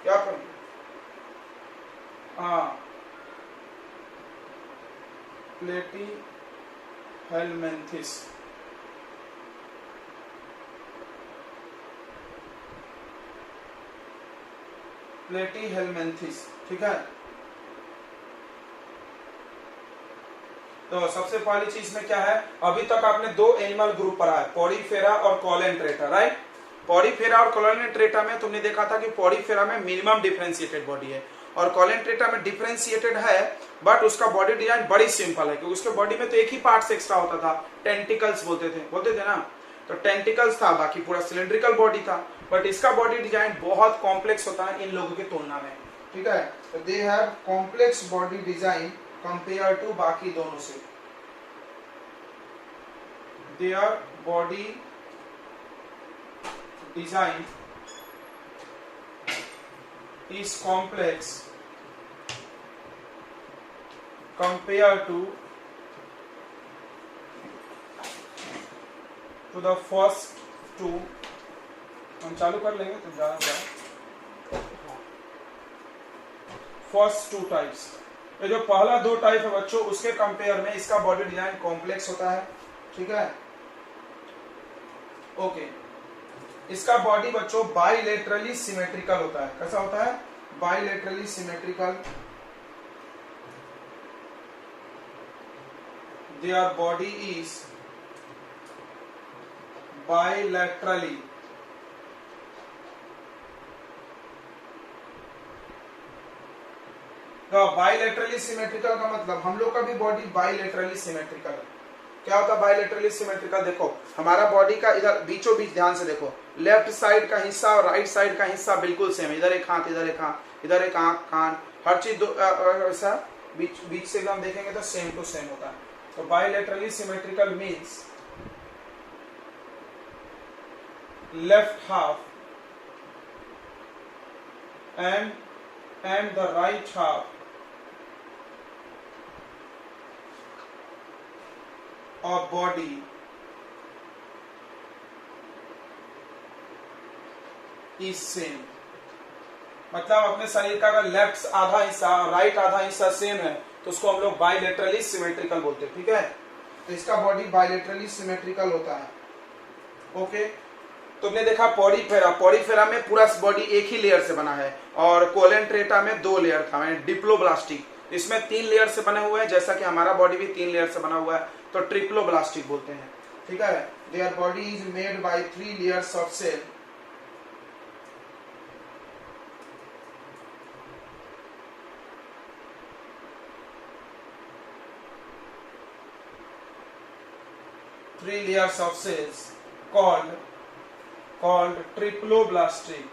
क्या करूं, हाँ प्लेटीहेलमिन्थिस, प्लेटीहेलमिन्थिस, ठीक है। तो सबसे पहली चीज में क्या है, अभी तक आपने दो एनिमल ग्रुप पढ़ा है, पॉडीफेरा और कोलेंट्रेटा, राइट। पॉडीफेरा और कोलेंट्रेटा में तुमने देखा था कि पॉडीफेरा में मिनिमम डिफरेंशिएटेड बॉडी है और कोलेंट्रेटा में डिफरेंशिएटेड है, बट उसका बॉडी डिजाइन बड़ी सिंपल है, क्योंकि उसके बॉडी में तो एक ही पार्ट एक्स्ट्रा होता था, टेंटिकल्स बोलते थे ना, तो टेंटिकल्स था, बाकी पूरा सिलेंड्रिकल बॉडी था। बट इसका बॉडी डिजाइन बहुत कॉम्प्लेक्स होता है इन लोगों की तुलना में, ठीक है। तो they have complex body design compare to बाकी दोनों से, their body design is complex compared to the first two। हम चालू कर लेंगे तो फर्स्ट टू टाइप्स, ये जो पहला दो टाइप है बच्चों, उसके कंपेयर में इसका बॉडी डिजाइन कॉम्प्लेक्स होता है, ठीक है। ओके, इसका बॉडी बच्चों बाइलेटरली सिमेट्रिकल होता है। कैसा होता है, bilaterally symmetrical. There body is bilaterally bilaterally symmetrical का मतलब हम लोग का भी बॉडी बाइलेटरली सिमेट्रिकल है। क्या होता है बाइलेटरली सिमेट्रिकल, देखो हमारा बॉडी का इधर बीचों बीच ध्यान से देखो, लेफ्ट साइड का हिस्सा और राइट साइड का हिस्सा बिल्कुल सेम, इधर एक हाथ इधर एक हाथ, इधर एक आंख कान, हर चीज ऐसा बीच से एकदम देखेंगे तो सेम टू सेम होता है। तो bilaterally symmetrical means left half and the right half of body is same। मतलब अपने शरीर का अगर लेफ्ट आधा हिस्सा और राइट आधा हिस्सा सेम है तो उसको हम लोग बाइलेटरली सिमेट्रिकल बोलते हैं, ठीक है। तो इसका बॉडी बाइलेटरली सिमेट्रिकल होता है, ओके। तुमने देखा पॉडीफेरा में पूरा बॉडी एक ही लेयर से बना है और कोलेंट्रेटा में दो लेयर था, डिप्लोब्लास्टिक, इसमें 3 लेयर से बने हुए हैं, जैसा कि हमारा बॉडी भी 3 लेयर से बना हुआ है, तो ट्रिप्लोब्लास्टिक बोलते हैं, ठीक है। Their body is made by 3 layers of cell, three layers of cells called triploblastic।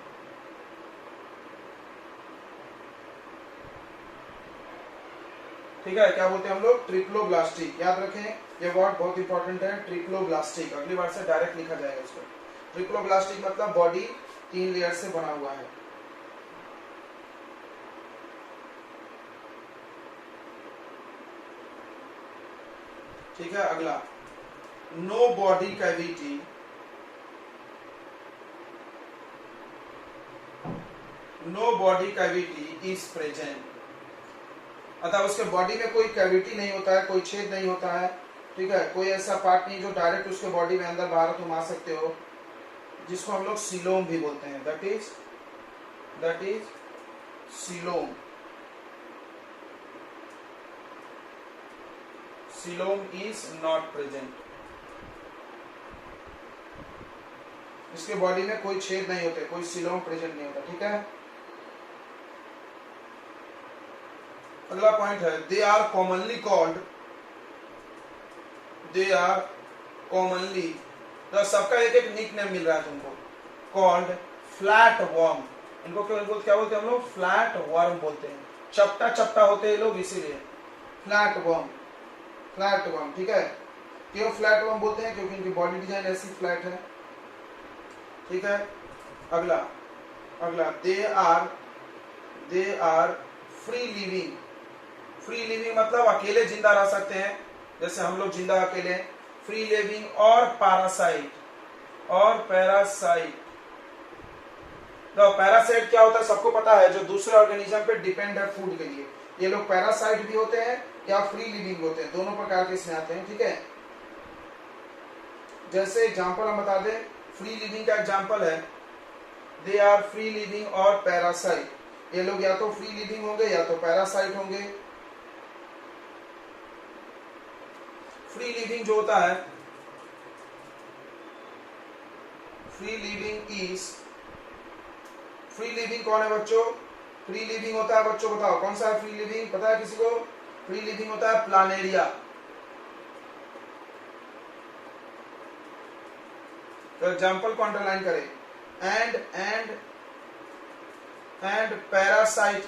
ठीक है, क्या बोलते हैं हम लोग, ट्रिप्लोब्लास्टिक। याद रखें ये वर्ड बहुत इंपॉर्टेंट है, ट्रिप्लोब्लास्टिक, अगली बार से डायरेक्ट लिखा जाएगा इसको। ट्रिप्लोब्लास्टिक मतलब बॉडी 3 लेयर से बना हुआ है। ठीक है, अगला, no body cavity is present, अतः उसके बॉडी में कोई कैविटी नहीं होता है, कोई छेद नहीं होता है, ठीक है। कोई ऐसा पार्ट नहीं जो डायरेक्ट उसके बॉडी में अंदर बाहर तुम आ सकते हो, जिसको हम लोग सीलोम भी बोलते हैं, that is coelom. Coelom is not present, इसके बॉडी में कोई छेद नहीं होते, कोई सीलोम प्रेजेंट नहीं होता, ठीक है। अगला पॉइंट है, दे आर कॉमनली, तो सबका एक एक निक नेम मिल रहा है तुमको, कॉल्ड फ्लैट वर्म। इनको क्या बोलते हैं हम लोग, फ्लैट वर्म बोलते हैं, चपटा चपटा होते हैं लोग, इसीलिए फ्लैट वर्म, ठीक है। क्यों फ्लैट वर्म बोलते हैं, क्योंकि इनकी बॉडी डिजाइन ऐसी फ्लैट है, ठीक है। अगला, दे आर फ्री लिविंग मतलब अकेले जिंदा रह सकते हैं, जैसे हम लोग जिंदा अकेले, फ्री लिविंग और पैरासाइट तो पैरासाइट क्या होता है सबको पता है, जो दूसरे ऑर्गेनिज्म पे डिपेंड है फूड के लिए। ये लोग पैरासाइट भी होते हैं या फ्री लिविंग होते हैं, दोनों प्रकार के इसमें आते हैं। ठीक है, जैसे एग्जांपल हम बता दें, फ्री लिविंग का एग्जांपल है दे आर फ्री लिविंग और पैरासाइट। ये लोग या तो फ्री लिविंग होंगे या तो पैरासाइट होंगे। फ्री लिविंग जो होता है, फ्री लिविंग कौन है बच्चों? फ्री लिविंग होता है बच्चों, बताओ कौन सा है फ्री लिविंग, पता है किसी को? फ्री लिविंग होता है प्लानेरिया। तो एग्जांपल को अंडरलाइन करें, एंड पैरासाइट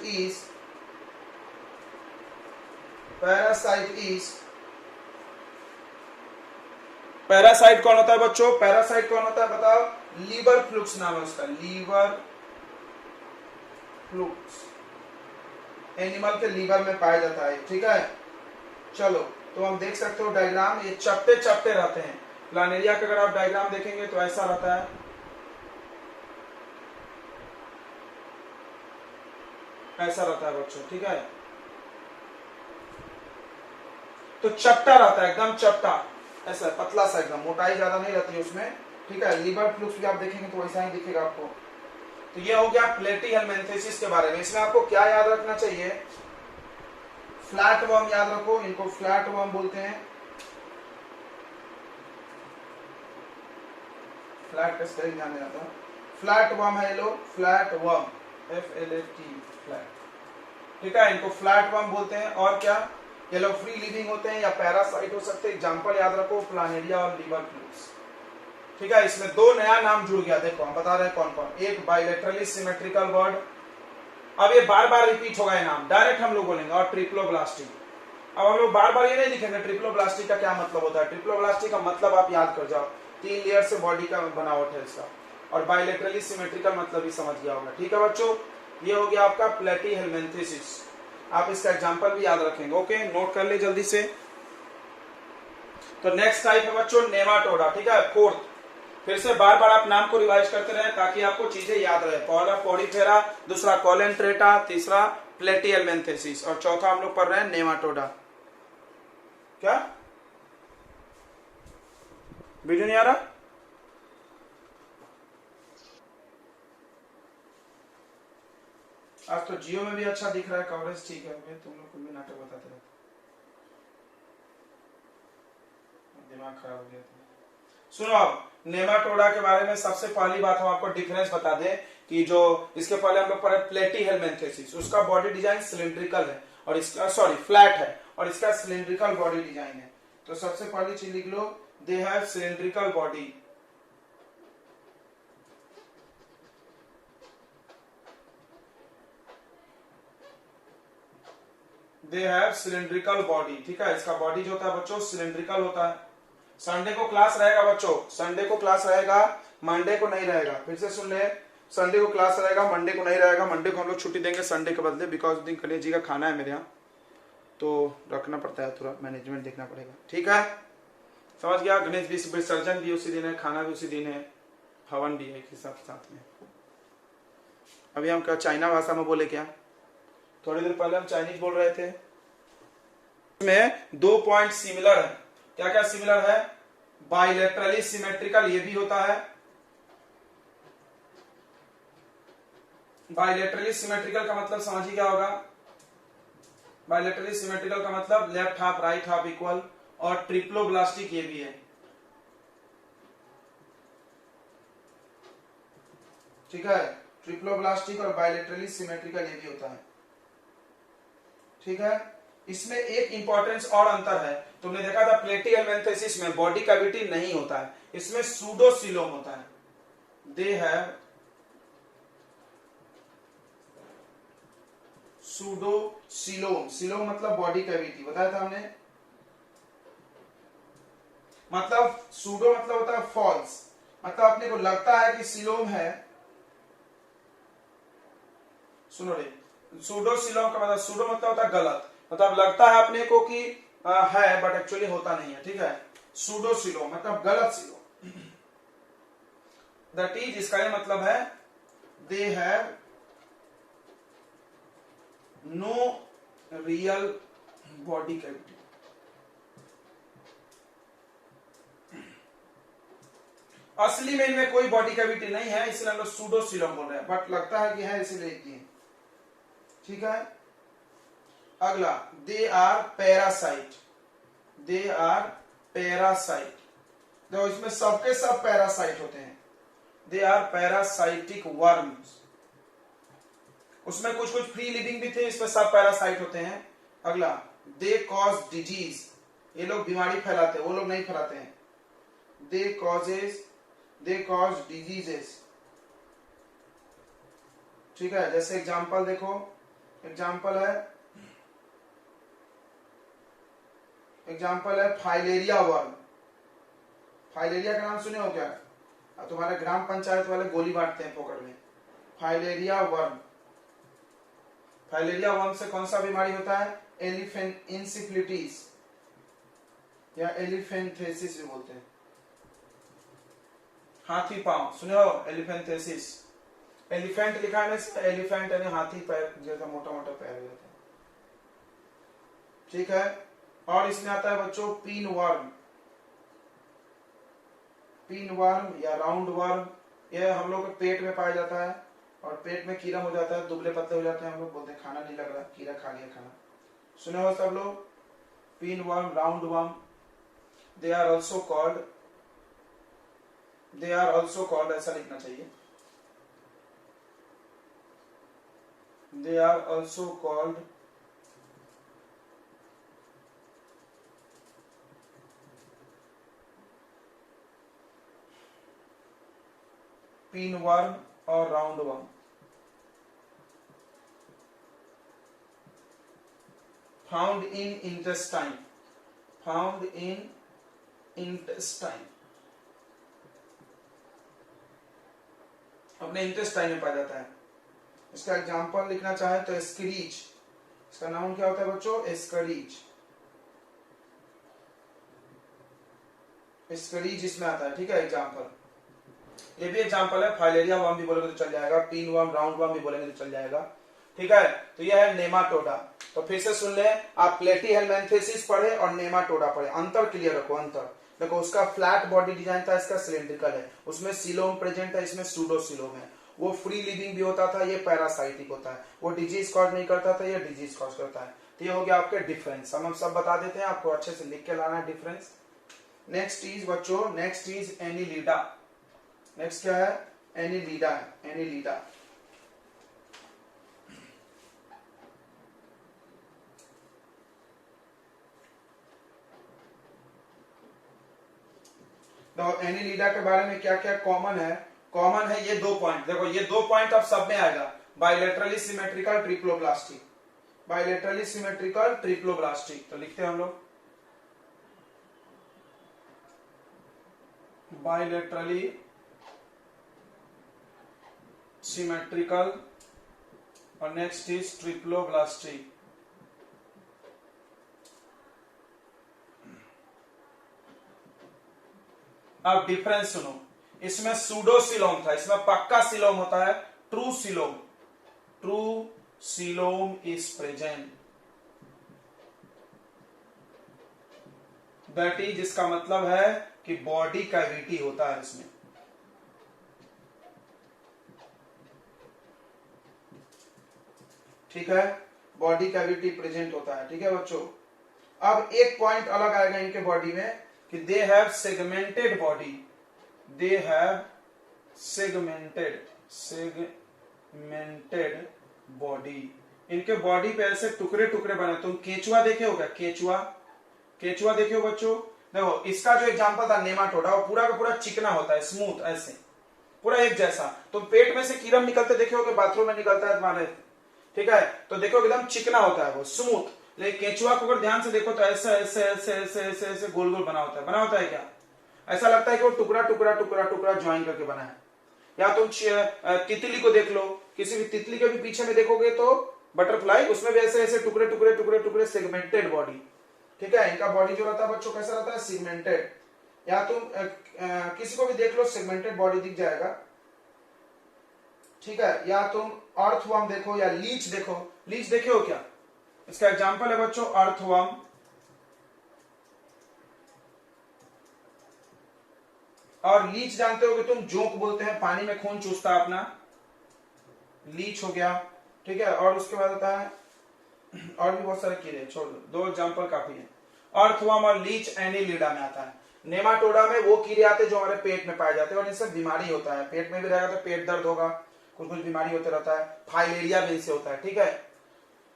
कौन होता है बच्चों? पैरासाइट कौन होता है बताओ? लीवर फ्लूक्स नाम है उसका, लीवर फ्लूक्स, एनिमल के लीवर में पाया जाता है। ठीक है, चलो तो हम देख सकते हो डायग्राम, ये चपटे चपटे रहते हैं। प्लानेरिया का अगर आप डायग्राम देखेंगे तो ऐसा रहता है, ऐसा रहता है बच्चों। ठीक है, तो चपटा रहता है, एकदम चपटा, ऐसा पतला सा, एकदम मोटाई ज्यादा नहीं रहती है उसमें। ठीक है, लीवर फ्लूक्स भी आप देखेंगे तो वैसा ही दिखेगा आपको। तो ये हो गया प्लेटीहेल्मिन्थेसिस के बारे में। इसमें आपको क्या याद रखना चाहिए? फ्लैट वर्म याद रखो, इनको फ्लैट वर्म बोलते हैं। फ्लैट का स्पेलिंग ध्यान में आता है, फ्लैट वर्म है ये लोग, फ्लैट वर्म, FLAT, फ्लैट। ठीक है, इनको फ्लैट वर्म बोलते हैं। और क्या, ये लोग फ्री लिविंग होते हैं या पैरासाइट हो सकते हैं। एग्जांपल याद रखो, प्लानेरिया और लीवर फ्लूक्स। ठीक है, इसमें दो नया नाम जुड़ गया, देखो हम बता रहे हैं कौन कौन। एक बाइलेटरली सिमेट्रिकल वर्ड, अब ये बार बार रिपीट होगा ये नाम, डायरेक्ट हम लोग बोलेंगे। और ट्रिप्लोब्लास्टी, अब हम लोग बार बार ये नहीं लिखेंगे ट्रिप्लोब्लास्टी का क्या मतलब होता है। ट्रिप्लोब्लास्टी का मतलब आप याद कर जाओ, 3 लेयर से बॉडी का बनावट है इसका। और बाइलेटरली सिमेट्रिकल मतलब भी समझ गया होगा। ठीक है बच्चों, ये हो गया आपका प्लेटीहेल्मिन्थेसिस। आप इसका एग्जांपल भी याद रखेंगे। ओके, नोट कर ले जल्दी से। तो नेक्स्ट टाइप है बच्चों नेमाटोडा। ठीक है, फोर्थ, फिर से बार बार आप नाम को रिवाइज करते रहे ताकि आपको चीजें याद रहे। पहला पॉडीफेरा, दूसरा कोलेंट्रेटा, तीसरा प्लेटीहेल्मिन्थेसिस और चौथा हम लोग पढ़ रहे हैं नेमाटोडा। क्या वीडियो नहीं आ रहा? आज तो जियो में भी अच्छा दिख रहा है, कवरेज ठीक है। तुम लोग को भी नाटक बताते रहते, दिमाग खराब हो गया था। सुनो, अब नेमाटोडा के बारे में सबसे पहली बात हम आपको डिफरेंस बता दें कि जो इसके पहले हम लोग पढ़े प्लेटीहेल्मिन्थेसिस, उसका बॉडी डिजाइन सिलिंड्रिकल है और इसका फ्लैट है और इसका सिलिंड्रिकल बॉडी डिजाइन है। तो सबसे पहली चीज लिख लो, they have cylindrical body. They have cylindrical body. ठीक है, इसका बॉडी जो होता है बच्चों सिलिंड्रिकल होता है। संडे को क्लास रहेगा बच्चों, संडे को क्लास रहेगा, मंडे को नहीं रहेगा। फिर से सुन ले, संडे को क्लास रहेगा, मंडे को नहीं रहेगा। मंडे को हम लोग छुट्टी देंगे संडे के बदले, बिकॉज दिन गणेश जी का खाना है मेरे यहाँ, तो रखना पड़ता है, थोड़ा मैनेजमेंट देखना पड़ेगा। ठीक है, समझ गया? गणेश जी विसर्जन भी उसी दिन है, खाना भी उसी दिन है, हवन भी है एक हिसाब साथ में। अभी हम क्या चाइना भाषा में बोले क्या? थोड़ी देर पहले हम चाइनीज बोल रहे थे। इसमें 2 पॉइंट सिमिलर है। क्या क्या सिमिलर है? बाइलेटरली सिमेट्रिकल ये भी होता है। बाइलेटरली सिमेट्रिकल का मतलब समझिए क्या होगा? बाइलेटरली सिमेट्रिकल का मतलब left half right half equal. और ट्रिप्लोब्लास्टिक ये भी है। ठीक है, ट्रिप्लोब्लास्टिक और बाइलेटरली सिमेट्रिकल ये भी होता है। ठीक है, इसमें एक इंपॉर्टेंस और अंतर है। तुमने देखा था प्लेटीहेल्मिन्थेसिस में बॉडी कैविटी नहीं होता है, इसमें सूडोसिलोम होता है। They have pseudocoelom. सिलोम मतलब बॉडी कैविटी, बताया था हमने। मतलब सूडो मतलब होता है फॉल्स, मतलब अपने को लगता है कि सिलोम है। सुनो रे, सूडोसिलोम का मतलब, सूडो मतलब होता है गलत, मतलब लगता है अपने को कि है बट एक्चुअली होता नहीं है। ठीक है, सूडोसिलोम मतलब गलत सिलोम। दैट इज, इसका ये मतलब है they have no real body cavity. असली में इनमें कोई बॉडी कैविटी नहीं है, इसलिए हम लोग सूडोसीलोम बोल रहे हैं, बट लगता है कि है इसीलिए किए। ठीक है, अगला they are parasite. They are parasite, देखो इसमें सबके सब पैरासाइट होते हैं। दे आर पैरासाइटिक वर्म्स, उसमें कुछ कुछ फ्री लिविंग भी थे, इसमें सब पैरासाइट होते हैं। अगला दे कॉज डिजीज, ये लोग बीमारी फैलाते हैं, वो लोग नहीं फैलाते हैं। They cause diseases. ठीक है, जैसे एग्जांपल देखो, एग्जांपल है फाइलेरिया वर्म। फाइलेरिया का नाम सुने हो क्या? तुम्हारे ग्राम पंचायत वाले गोली बांटते हैं पकड़ में। फाइलेरिया वर्म, फाइलेरिया वर्म से कौन सा बीमारी होता है? एलिफेंट इंसिफ्लिटिस या एलिफेंथेसिस भी बोलते हैं। हाथी पांव सुने हो, एलिफेंथेसिस। एलिफेंट लिखा है ना, एलिफेंट यानी हाथी पैर जैसा मोटा मोटा पैर रहता है। ठीक है, और इसमें आता है बच्चों पिन वर्म। पिन वर्म या राउंड वर्म, यह हम लोग के पेट में पाया जाता है, और पेट में कीड़ा हो जाता है, दुबले पतले हो जाते हैं, हम लोग बोलते हैं खाना नहीं लग रहा, कीड़ा खा लिया खाना। सुने हो सब लोग? Pin worm, round worm. They are also called, ऐसा लिखना चाहिए। They are also called pin worm और round worm. Found in intestine, अपने इंटेस्टाइन में पाया जाता है। इसका एग्जांपल लिखना चाहे तो एस्करीज, इसका नाम क्या होता है बच्चों? एस्करीज। एस्करीज इसमें आता है। ठीक है, एग्जांपल, ये भी एग्जांपल है। फाइलेरिया वर्म भी बोलेंगे तो चल जाएगा, पिन वर्म, राउंड वर्म भी बोलेंगे तो चल जाएगा। ठीक है, तो यह है नेमाटोडा। तो फिर से सुन ले, आप प्लेटीहेलमिन्थेसिस पढ़े और नेमाटोडा पढ़े, अंतर क्लियर रखो। अंतर देखो, उसका फ्लैट बॉडी डिजाइन था, इसका सिलिंड्रिकल है, उसमें सीलोम प्रेजेंट है, इसमें सूडोसीलोम है। वो फ्री लिविंग भी होता था, ये पैरासाइटिक होता है। वो डिजीज कॉज नहीं करता था, ये डिजीज कॉज करता है। तो ये हो गया आपके डिफरेंस। हम सब बता देते हैं, आपको अच्छे से लिख के लाना है डिफरेंस। नेक्स्ट इज बच्चों, नेक्स्ट इज एनिलिडा। नेक्स्ट क्या है? एनिलिडा है, एनिलिडा। तो एनिलिडा के बारे में क्या क्या कॉमन है? कॉमन है ये 2 पॉइंट। देखो ये 2 पॉइंट अब सब में आएगा, bilaterally symmetrical triploblastic. Bilaterally symmetrical triploblastic, तो लिखते हैं हम लोग बाइलेटरली सिमेट्रिकल, और नेक्स्ट इज ट्रिप्लोब्लास्टिक। अब डिफरेंस सुनो, इसमें सूडोसीलोम था, इसमें पक्का सीलोम होता है। True coelom is present, that is, जिसका मतलब है कि बॉडी कैविटी होता है इसमें। ठीक है, बॉडी कैविटी प्रेजेंट होता है। ठीक है बच्चों, अब एक पॉइंट अलग आएगा इनके बॉडी में कि they have segmented body. They have segmented body. इनके बॉडी पे ऐसे टुकड़े टुकड़े बने। तुम केचुआ देखे हो क्या? केचुआ देखे हो बच्चों? देखो इसका जो एग्जांपल था नेमाटोडा, वो पूरा का पूरा चिकना होता है, स्मूथ, ऐसे पूरा एक जैसा। तुम पेट में से कीड़म निकलते देखे हो, बाथरूम में निकलता है तुम्हारे, ठीक है, तो देखो एकदम चिकना होता है वो, स्मूथ। लेकिन केचुआ को अगर ध्यान से देखो तो ऐसे ऐसे ऐसे ऐसे ऐसे ऐसे गोल गोल बना होता है क्या? ऐसा लगता है कि वो टुकड़ा टुकड़ा टुकड़ा टुकड़ा ज्वाइन करके बना है। या तुम तितली को देख लो, किसी भी तितली के भी पीछे में देखोगे तो बटरफ्लाई, उसमें भी ऐसे ऐसे टुकड़े टुकड़े टुकड़े टुकड़े सेगमेंटेड बॉडी। ठीक है, इनका बॉडी जो रहता है बच्चों कैसा रहता है? सेगमेंटेड। या तुम किसी को भी देख लो, सेगमेंटेड बॉडी दिख जाएगा। ठीक है, या तुम अर्थवर्म देखो या लीच देखो। लीच देखे हो क्या? इसका एग्जांपल है बच्चों अर्थवर्म। और लीच जानते हो कि तुम जोंक बोलते हैं, पानी में खून चूसता है अपना, लीच हो गया। ठीक है, और उसके बाद होता है और भी बहुत सारे कीड़े, छोड़ दो एग्जांपल काफी है। अर्थवर्म और लीच एनीलिडा में आता है। नेमाटोडा में वो कीड़े आते हैं जो हमारे पेट में पाए जाते हैं और इनसे बीमारी होता है, पेट में भी रहेगा तो पेट दर्द होगा, कुछ कुछ बीमारी होते रहता है, फाइलेरिया भी इनसे होता है। ठीक है,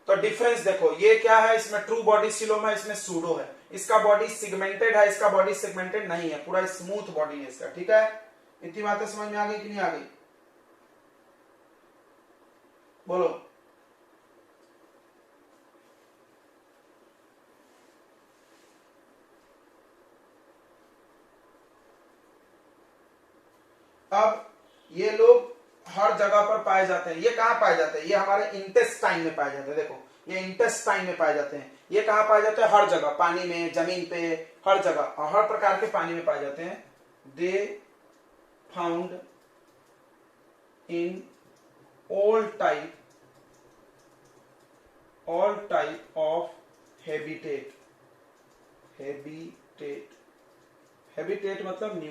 तो डिफरेंस देखो, ये क्या है, इसमें ट्रू बॉडी सिलोमा, इसमें सूडो है। इसका बॉडी सिगमेंटेड है, इसका बॉडी सिगमेंटेड नहीं है, पूरा स्मूथ बॉडी है इसका। ठीक है, इतनी बातें समझ में आ गई कि नहीं आ गई? बोलो। अब ये लोग हर जगह पर पाए जाते हैं। ये कहां पाए जाते हैं? ये हमारे इंटेस्टाइन में पाए जाते हैं। देखो, ये इंटेस्टाइन में पाए जाते हैं। ये कहां पाए जाते हैं? हर जगह, पानी में, जमीन पे, हर जगह, और हर प्रकार के पानी में पाए जाते हैं। They found in all type of habitat. Habitat मतलब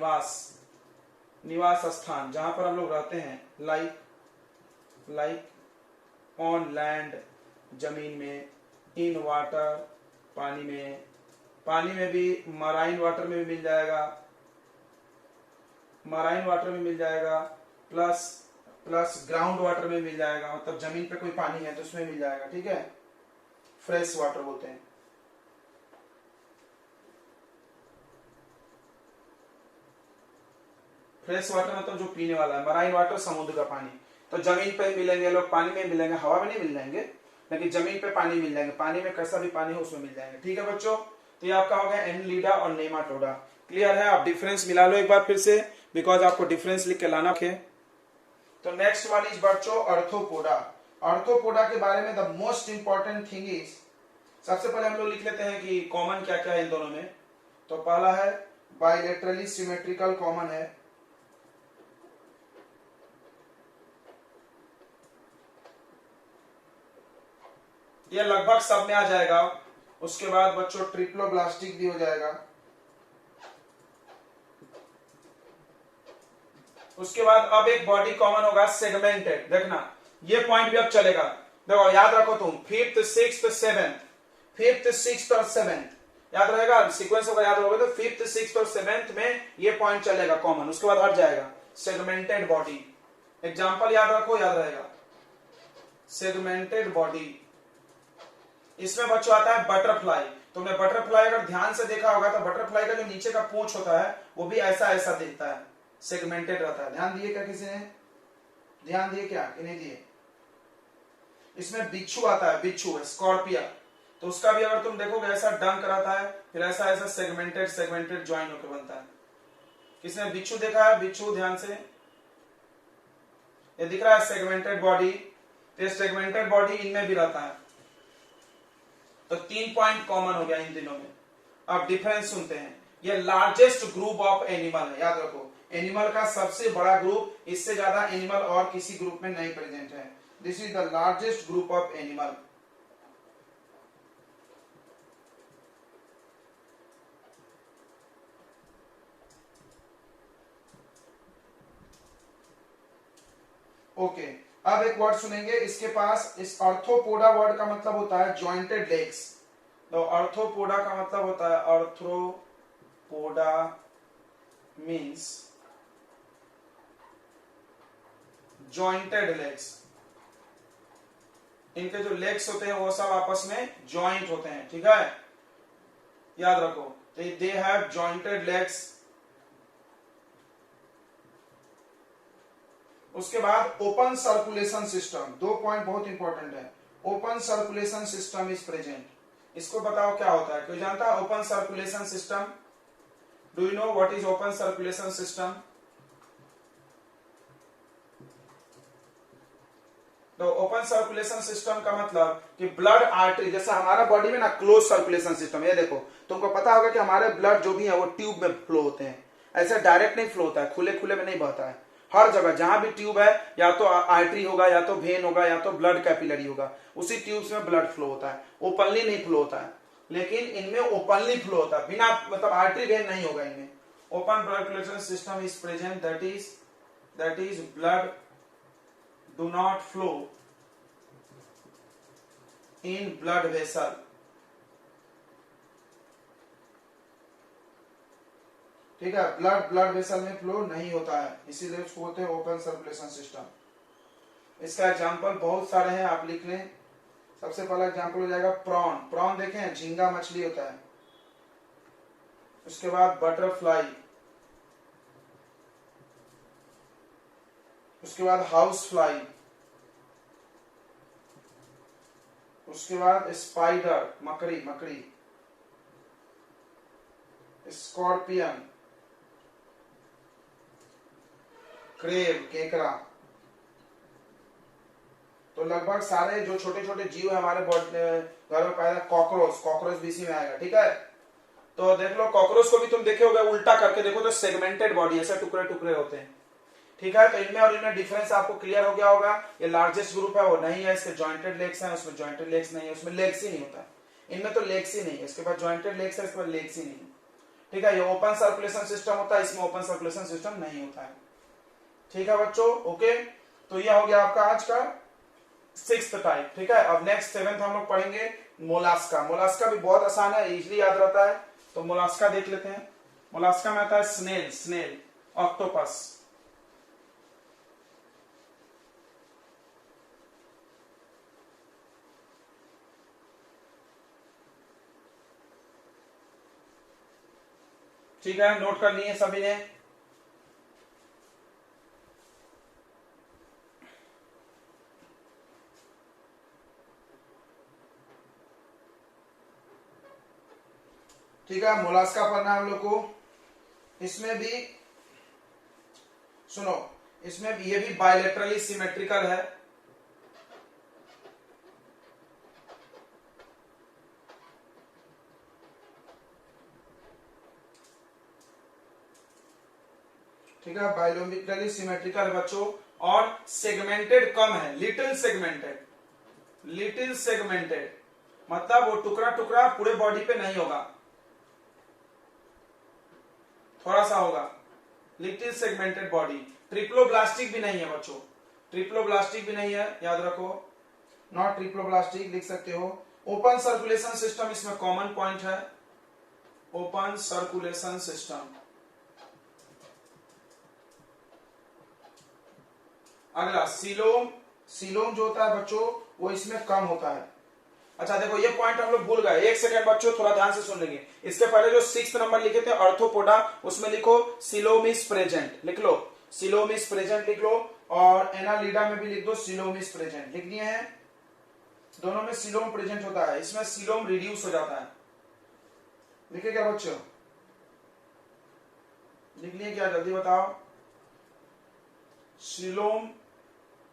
निवास स्थान, जहां पर हम लोग रहते हैं। लाइक ऑन लैंड, जमीन में, इन वाटर, पानी में भी, मराइन वाटर में भी मिल जाएगा, प्लस ग्राउंड वाटर में मिल जाएगा, मतलब जमीन पे कोई पानी है तो उसमें मिल जाएगा। ठीक है, फ्रेश वाटर बोलते हैं। फ्रेश वाटर मतलब जो पीने वाला है, मराइन वाटर समुद्र का पानी। तो जमीन पे मिलेंगे लोग, पानी में मिलेंगे, हवा में नहीं मिल जाएंगे, लेकिन जमीन पे पानी मिल जाएंगे, पानी में कैसा भी पानी हो उसमें मिल जाएंगे। ठीक है बच्चों, तो ये आपका हो गया एनीलिडा और नेमाटोडा। क्लियर है? आप डिफरेंस मिला लो एक बार फिर से, बिकॉज आपको डिफरेंस लिख के लाना है। तो नेक्स्ट वन इज बच्चों अर्थोपोडा। अर्थोपोडा के बारे में the most important thing is, सबसे पहले हम लोग लिख लेते हैं कि कॉमन क्या क्या है इन दोनों में। तो पहला है बाइलेटरली सिमेट्रिकल कॉमन है, ये लगभग सब में आ जाएगा। उसके बाद बच्चों ट्रिप्लोब्लास्टिक भी हो जाएगा। उसके बाद अब एक बॉडी कॉमन होगा सेगमेंटेड। देखना, ये पॉइंट भी अब चलेगा। देखो याद रखो तुम, फिफ्थ सिक्स्थ और सेवेंथ याद रहेगा, सीक्वेंस अगर याद रहोगे तो फिफ्थ सिक्स्थ और सेवेंथ में ये पॉइंट चलेगा कॉमन, उसके बाद हट जाएगा। सेगमेंटेड बॉडी, एग्जाम्पल याद रखो, याद रहेगा। सेगमेंटेड बॉडी, इसमें बच्चों आता है बटरफ्लाई। तुमने बटरफ्लाई अगर ध्यान से देखा होगा तो बटरफ्लाई का जो नीचे का पूंछ होता है वो भी ऐसा दिखता है, सेगमेंटेड रहता है। ध्यान दिए क्या? किसी ने ध्यान दिए क्या कि नहीं दिए? इसमें बिच्छू आता है, बिच्छू है, स्कॉर्पिया, तो उसका भी अगर तुम देखोगे ऐसा डंक रहता है, फिर ऐसा सेगमेंटेड ज्वाइन होकर बनता है। किसने बिच्छू देखा है? बिच्छू, ध्यान से, ये दिख रहा है सेगमेंटेड बॉडी। तो सेगमेंटेड बॉडी इनमें भी रहता है। तो 3 पॉइंट कॉमन हो गया इन दिनों में। अब डिफरेंस सुनते हैं। ये लार्जेस्ट ग्रुप ऑफ एनिमल है, याद रखो, एनिमल का सबसे बड़ा ग्रुप, इससे ज्यादा एनिमल और किसी ग्रुप में नहीं प्रेजेंट है। This is the largest group of animal. Okay, अब एक वर्ड सुनेंगे इसके पास। इस अर्थोपोडा वर्ड का मतलब होता है जॉइंटेड लेग्स। तो अर्थोपोडा का मतलब होता है, अर्थ्रोपोडा मीन्स जॉइंटेड लेग्स। इनके जो लेग्स होते हैं वो सब आपस में जॉइंट होते हैं। ठीक है, याद रखो, दे हैव जॉइंटेड लेग्स। उसके बाद ओपन सर्कुलेशन सिस्टम, 2 पॉइंट बहुत इंपॉर्टेंट है। Open circulation system is present. इसको बताओ क्या होता है, कोई जानता है open circulation system? Do you know what is open circulation system? तो ओपन सर्कुलेशन सिस्टम का मतलब कि ब्लड आर्टरी, जैसा हमारा बॉडी में ना क्लोज सर्कुलेशन सिस्टम, ये देखो तुमको पता होगा कि हमारे ब्लड जो भी है वो ट्यूब में फ्लो होते हैं, ऐसे डायरेक्ट नहीं फ्लो होता है, खुले खुले में नहीं बहता है। हर जगह जहां भी ट्यूब है, या तो आर्टरी होगा, या तो वेन होगा, या तो ब्लड कैपिलरी होगा, उसी ट्यूब्स में ब्लड फ्लो होता है, ओपनली नहीं फ्लो होता है। लेकिन इनमें ओपनली फ्लो होता है, बिना मतलब आर्टरी वेन नहीं होगा इनमें। Open blood circulation system is present, that is blood do not flow in blood vessel. ठीक है, ब्लड वेसल में फ्लो नहीं होता है, इसीलिए उसको बोलते हैं ओपन सर्कुलेशन सिस्टम। इसका एग्जांपल बहुत सारे हैं, आप लिख लें। सबसे पहला एग्जांपल हो जाएगा प्रॉन। प्रॉन देखें, झींगा मछली होता है। उसके बाद बटरफ्लाई, उसके बाद हाउस फ्लाई, उसके बाद स्पाइडर, मकड़ी, स्कॉर्पियन, क्रेब, केकड़ा। तो लगभग सारे जो छोटे छोटे जीव है हमारे घर में पैदा, कॉकरोच भी इसी में आएगा। ठीक है, तो देख लो कॉकरोच को भी तुम देखे होगे, उल्टा करके देखो तो सेगमेंटेड बॉडी, ऐसे टुकड़े टुकड़े होते हैं। ठीक है, तो इनमें और इनमें डिफरेंस आपको क्लियर हो गया होगा। ये लार्जेस्ट ग्रुप है वो नहीं है, इसके जॉइंटेड लेग्स हैं, उसमें जॉइंटेड लेग्स नहीं है, उसमें लेग्स ही नहीं होता है। इनमें तो लेग्स ही नहीं है, इसके बाद जॉइंटेड लेग्स है, इसके बाद लेग्स ही नहीं है। ठीक है, ये ओपन सर्कुलेशन सिस्टम होता है, इसमें ओपन सर्कुलेशन सिस्टम नहीं होता है। ठीक है बच्चों, ओके। तो यह हो गया आपका आज का 6th टाइप। ठीक है, अब नेक्स्ट 7th हम लोग पढ़ेंगे मोलास्का। मोलास्का भी बहुत आसान है, इजीली याद रहता है। तो मोलास्का देख लेते हैं। मोलास्का में आता है स्नेल, ऑक्टोपस। ठीक है, नोट कर लिए सभी ने। ठीक है, मोलास्का पढ़ना है हम लोग को। इसमें भी सुनो, इसमें भी ये भी बायलेटरली सिमेट्रिकल है। ठीक है, बायलॉजिकली सिमेट्रिकल है बच्चों, और सेगमेंटेड कम है, लिटिल सेगमेंटेड मतलब वो टुकड़ा टुकड़ा पूरे बॉडी पे नहीं होगा, थोड़ा सा होगा। Little segmented body. ट्रिप्लोब्लास्टिक भी नहीं है बच्चों, ट्रिप्लोब्लास्टिक भी नहीं है, याद रखो, नॉट ट्रिप्लोब्लास्टिक लिख सकते हो। ओपन सर्कुलेशन सिस्टम इसमें कॉमन पॉइंट है, ओपन सर्कुलेशन सिस्टम। अगला सीलोम जो होता है बच्चों, वो इसमें कम होता है। अच्छा देखो, ये पॉइंट हम लोग भूल गए, एक सेकंड बच्चों, थोड़ा ध्यान से सुन लेंगे। इसके पहले जो 6th नंबर लिखे थे अर्थोपोडा, उसमें लिखो सिलोम इज प्रेजेंट, लिख लो सिलोम इज प्रेजेंट लिख लो, और एनालिडा में भी लिख दो सिलोम इज प्रेजेंट, लिख दिए हैं। दोनों में सिलोम प्रेजेंट होता है, इसमें सिलोम रिड्यूस हो जाता है। लिखे क्या बच्चों, लिख लिए क्या, जल्दी बताओ।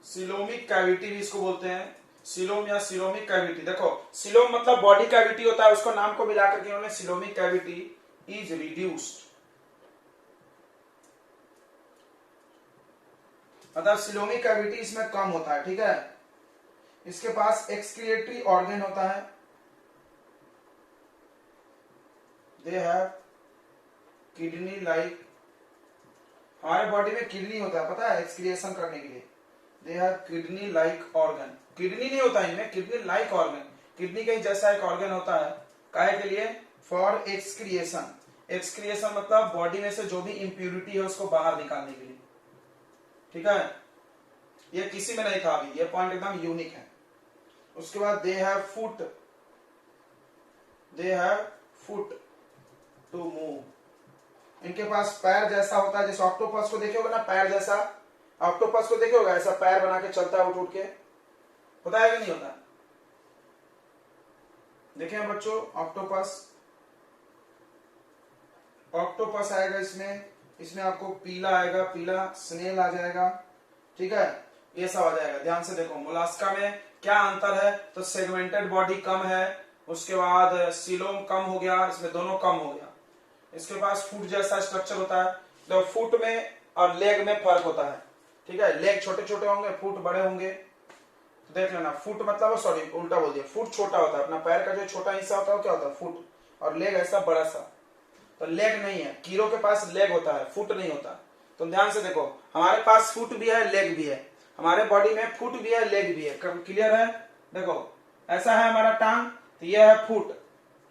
सिलोमिक कैविटी भी इसको बोलते हैं, सिलोम या सिलोमिक कैविटी। देखो सिलोम मतलब बॉडी कैविटी होता है, उसको नाम को मिलाकर के उन्होंने सिलोमिक कैविटी इज रिड्यूस्ड, मतलब सिलोमिक कैविटी इसमें कम होता है। ठीक है, इसके पास एक्सक्रिएटरी ऑर्गन होता है, दे हैव किडनी लाइक, हमारे बॉडी में किडनी होता है पता है एक्सक्रिएशन करने के लिए, they have kidney like organ. Kidney नहीं होता इनमें, किडनी लाइक ऑर्गन, किडनी के जैसा एक ऑर्गन होता है, काहे के लिए, फॉर एक्सक्रिएशन। एक्सक्रिएशन मतलब बॉडी में से जो भी इंप्यूरिटी है उसको बाहर निकालने के लिए। ठीक है, ये किसी में नहीं था अभी, ये पॉइंट एकदम यूनिक है। उसके बाद they have foot to move, इनके पास पैर जैसा होता है, जैसे ऑक्टोपस को देखे होगा ना, पैर जैसा, ऑक्टोपस को देखे होगा ऐसा पैर बना के चलता है उठ के, होता है कि नहीं होता। देखें बच्चों, ऑक्टोपस आएगा इसमें आपको पीला आएगा, पीला स्नेल आ जाएगा। ठीक है, ये सब आ जाएगा, ध्यान से देखो। मोलास्का में क्या अंतर है, तो सेगमेंटेड बॉडी कम है, उसके बाद सिलोम कम हो गया, इसमें दोनों कम हो गया। इसके पास फुट जैसा स्ट्रक्चर होता है, तो फुट में और लेग में फर्क होता है। ठीक है, लेग छोटे छोटे होंगे, फुट बड़े होंगे। तो देख लेना, फुट मतलब, सॉरी उल्टा बोल दिया, फुट छोटा होता है, अपना पैर का जो छोटा हिस्सा होता है वो क्या होता है, फुट, और लेग ऐसा बड़ा सा। तो लेग नहीं है, कीड़ों के पास लेग होता है, फुट नहीं होता। तुम ध्यान से देखो, हमारे पास फुट भी है, लेग भी है, हमारे बॉडी में फुट भी है, लेग भी है। क्लियर है? देखो ऐसा है हमारा टांग, तो यह है फुट,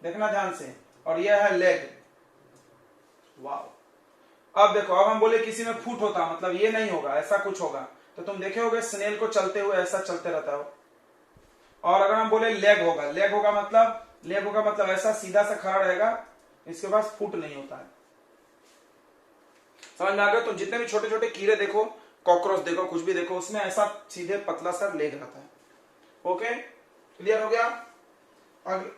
देखना ध्यान से, और यह है लेग। वाह। अब देखो, अब हम बोले किसी में फुट होता, मतलब ये नहीं होगा, ऐसा कुछ होगा। तो तुम देखे होगे स्नेल को चलते हुए, ऐसा चलते रहता हो। और अगर हम बोले लेग होगा, लेग होगा मतलब ऐसा सीधा सा खड़ा रहेगा, इसके पास फुट नहीं होता है। समझ में आ गया? तुम जितने भी छोटे छोटे कीड़े देखो, कॉकरोच देखो, कुछ भी देखो, उसमें ऐसा सीधे पतला सा लेग रहता है। ओके, क्लियर हो गया? अगर